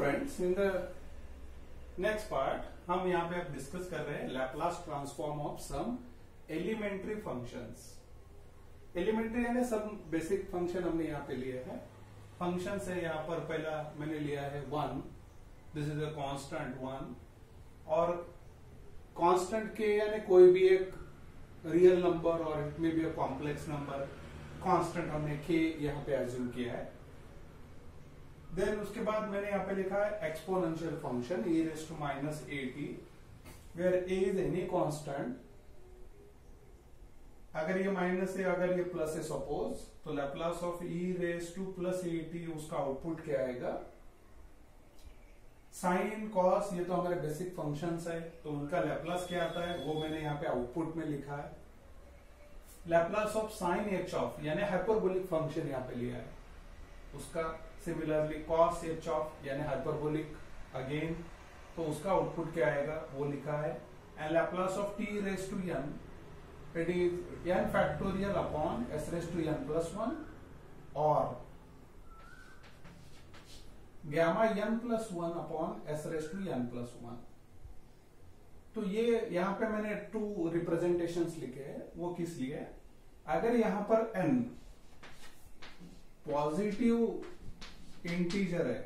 Friends, in the next part हम यहाँ पे अब डिस्कस कर रहे हैं Laplace transform of some elementary functions. Elementary यानी सम बेसिक फंक्शन हमने यहाँ पे लिए हैं। फंक्शन है यहाँ पर पहला मैंने लिया है 1, दिस इज अ कांस्टेंट 1, और कांस्टेंट के यानी कोई भी एक रियल नंबर और it may be a complex number, constant हमने k यहाँ पे एज्यूम किया है। देन उसके बाद मैंने यहाँ पे लिखा है exponential function e raised to minus at, where a is any constant. अगर ये माइनस है, अगर ये प्लस है सपोज, तो Laplace of e raised to plus at, उसका आउटपुट क्या आएगा? साइन कॉस, ये तो हमारे बेसिक फंक्शंस है, तो उनका लैप्लास क्या आता है वो मैंने यहाँ पे आउटपुट में लिखा है। Laplace of sine h of यानी हाइपरबोलिक फंक्शन यहाँ पे लिया है, उसका सिमिलरली कॉस h ऑफ यानी हाइपरबोलिक अगेन, तो उसका आउटपुट क्या आएगा वो लिखा है। And Laplace of t raise to n, it is n factorial upon s raise to n plus 1 और gamma n plus 1 upon s raise to n plus 1। तो ये यहाँ पे मैंने 2 रिप्रेजेंटेशंस लिखे हैं। वो किस लिए? अगर यहां पर n पॉजिटिव इंटीजर है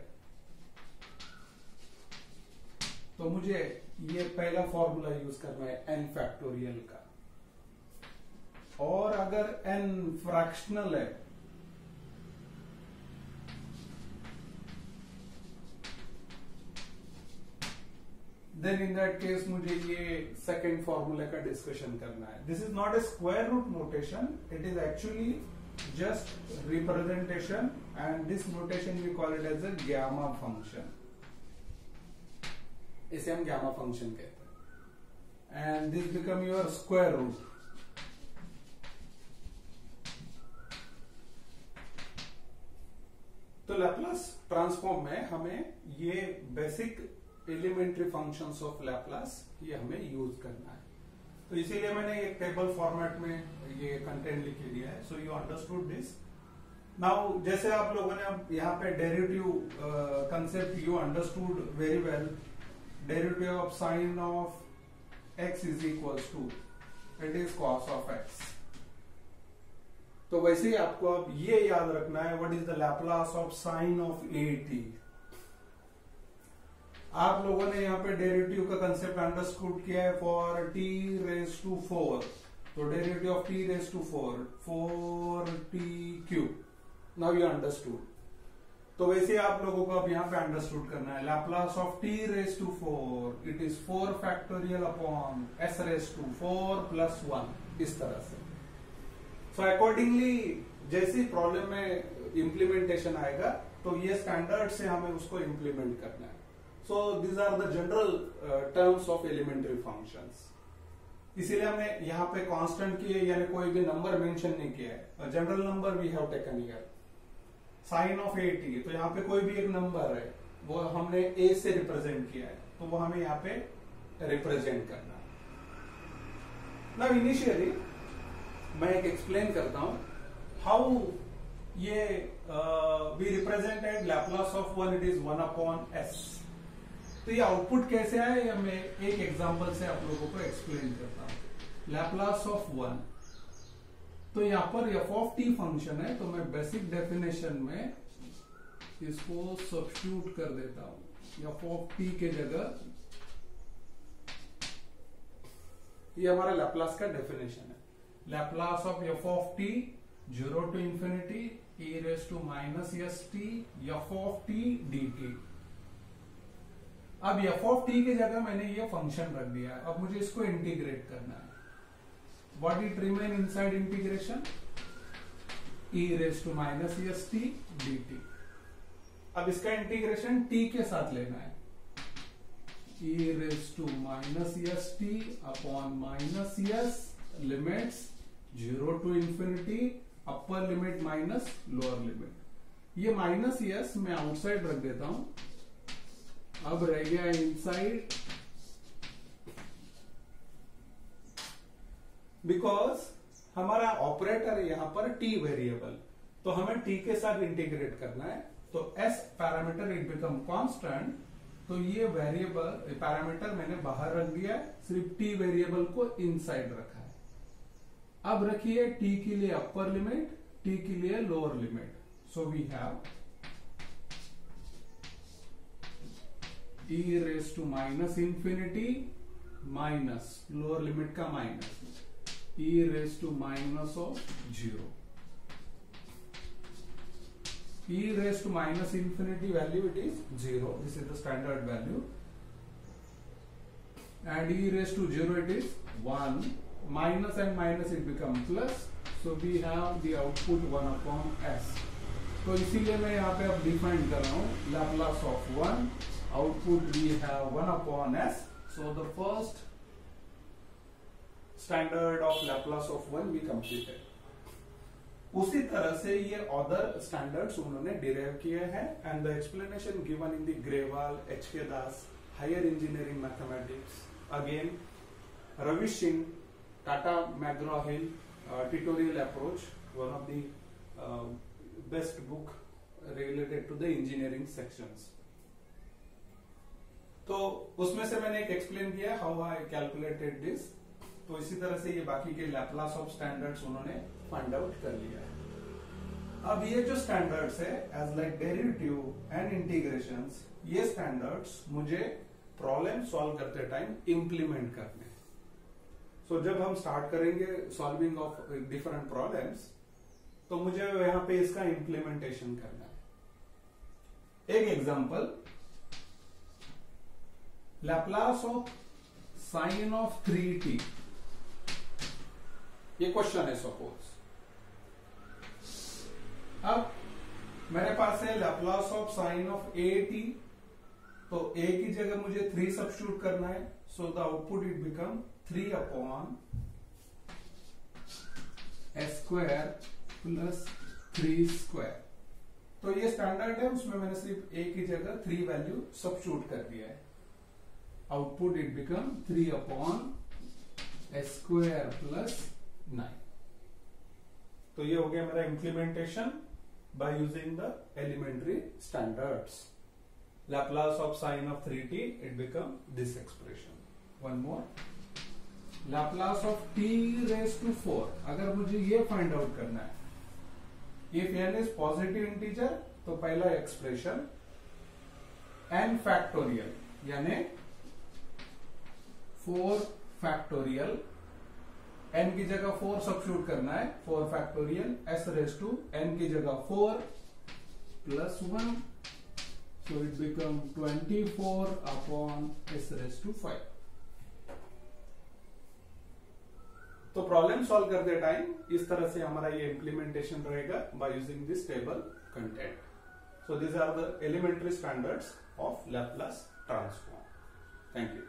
तो मुझे ये पहला फॉर्मूला यूज करना है n फैक्टोरियल का, और अगर n फ्रैक्शनल है देन इन दैट केस मुझे ये सेकेंड फॉर्मूला का डिस्कशन करना है। This is not a square root notation, it is actually just representation, and this notation we call it as a gamma function। इसे हम gamma function कहते हैं, and this become your square root। तो Laplace transform में हमें ये basic elementary functions of Laplace ये हमें यूज करना है। तो इसीलिए मैंने एक टेबल फॉर्मेट में ये कंटेंट लिख के दिया है, so you understood this. Now जैसे आप लोगों ने अब यहाँ पे derivative concept you understood very well. Derivative of sine of x is equals to it is cos of x। तो वैसे ही आपको अब ये याद रखना है, what is the Laplace of sine of at। आप लोगों ने यहाँ पे डेरिवेटिव का कंसेप्ट अंडरस्टूड किया है फॉर t रेज टू 4, तो derivative of t raise to 4t cube. Now you understood. तो वैसे आप लोगों को अब यहाँ पे अंडरस्टूड करना है Laplace of t raise to 4, it is 4 factorial upon s raise to 4 plus 1, इस तरह से। सो अकॉर्डिंगली जैसी प्रॉब्लम में इम्प्लीमेंटेशन आएगा तो ये स्टैंडर्ड से हमें उसको इम्प्लीमेंट करना है। So these are the general terms of elementary functions। इसीलिए हमने यहाँ पे कांस्टेंट किए यानी कोई भी नंबर मेंशन नहीं किया है। General number we have taken here. Sine of at, तो यहाँ पे कोई भी एक नंबर है वो हमने a से रिप्रेजेंट किया है, तो वो हमें यहाँ पे रिप्रेजेंट करना है। नाउ इनिशियली मैं एक एक्सप्लेन करता हूं हाउ ये we represented Laplace of 1, it is 1 upon s। तो ये आउटपुट कैसे आए या मैं एक एग्जांपल से आप लोगों को एक्सप्लेन करता हूं। लैप्लास ऑफ 1, तो यहां पर f ऑफ t फंक्शन है, तो मैं बेसिक डेफिनेशन में इसको सब्स्टिट्यूट कर देता हूं। f ऑफ t के जगह ये हमारा लैप्लास का डेफिनेशन है। Laplace of f of t 0 to infinity e raise to minus st f of t dt। अब f ऑफ t के जगह मैंने ये फंक्शन रख दिया है, अब मुझे इसको इंटीग्रेट करना है। What it remain inside integration? e raise to minus st dt। अब इसका इंटीग्रेशन t के साथ लेना है। e raise to minus st upon minus s, limits 0 to infinity, upper limit minus lower limit. ये माइनस s मैं outside रख देता हूं, अब रह गया इनसाइड, बिकॉज हमारा ऑपरेटर है यहां पर t वेरिएबल, तो हमें t के साथ इंटीग्रेट करना है। तो s parameter it become constant, तो ये वेरिएबल पैरामीटर मैंने बाहर रख दिया है, सिर्फ t वेरिएबल को इनसाइड रखा है। अब रखिए t के लिए अपर लिमिट, t के लिए lower limit. So we have e raise to minus infinity minus lower limit का minus e raise to minus of 0। e raised to minus infinity value, it is 0. This is the standard value. And e raised to 0, it is 1. Minus and minus it become plus. So we have the output 1 upon s. तो इसीलिए मैं यहाँ पे अब define कर रहा हूँ Laplace of 1. Output we have 1 upon s. So the first standard of Laplace of 1 we completed. उसी तरह से ये अदर स्टैंडर्ड्स उन्होंने डिराइव किए हैं and the explanation given in the Grewal, H K. Das, higher engineering mathematics, again Ravi Singh, Tata McGraw Hill, tutorial approach, one of the best book related to the engineering sections. तो उसमें से मैंने एक एक्सप्लेन किया हाउ आई कैलकुलेटेड दिस। तो इसी तरह से ये बाकी के लैप्लास ऑफ स्टैंडर्ड्स उन्होंने फाइंड आउट कर लिया है। अब ये जो स्टैंडर्ड्स है as like derivative and integrations, ये स्टैंडर्ड्स मुझे प्रॉब्लम सॉल्व करते टाइम इंप्लीमेंट करने हैं। सो जब हम स्टार्ट करेंगे सॉल्विंग ऑफ डिफरेंट प्रॉब्लम्स, तो मुझे यहाँ पे इसका इंप्लीमेंटेशन करना है। एक example, Laplace of sine of 3t, ये क्वेश्चन है सपोज। अब मेरे पास है Laplace of sine of at, तो a की जगह मुझे 3 सब्स्टिट्यूट करना है। So the output it become 3 upon s square plus 3 square. तो ये स्टैंडर्ड है, उसमें मैंने सिर्फ a की जगह 3 वैल्यू सब्स्टिट्यूट कर दिया है। Output it become 3 upon s square plus 9। तो ये हो गया मेरा implementation by using the elementary standards. Laplace of sine of 3t, it become this expression. One more, Laplace of t raised to 4, अगर मुझे ये फाइंड आउट करना है, if n is positive integer, तो पहला एक्सप्रेशन n फैक्टोरियल यानी 4 factorial, n की जगह 4 सब्स्टिट्यूट करना है, 4 factorial s raise to n की जगह 4 plus 1, so it become 24 upon s raised to 5. तो प्रॉब्लम सॉल्व करते टाइम इस तरह से हमारा ये इंप्लीमेंटेशन रहेगा by using this table content. So these are the elementary standards of Laplace transform. Thank you.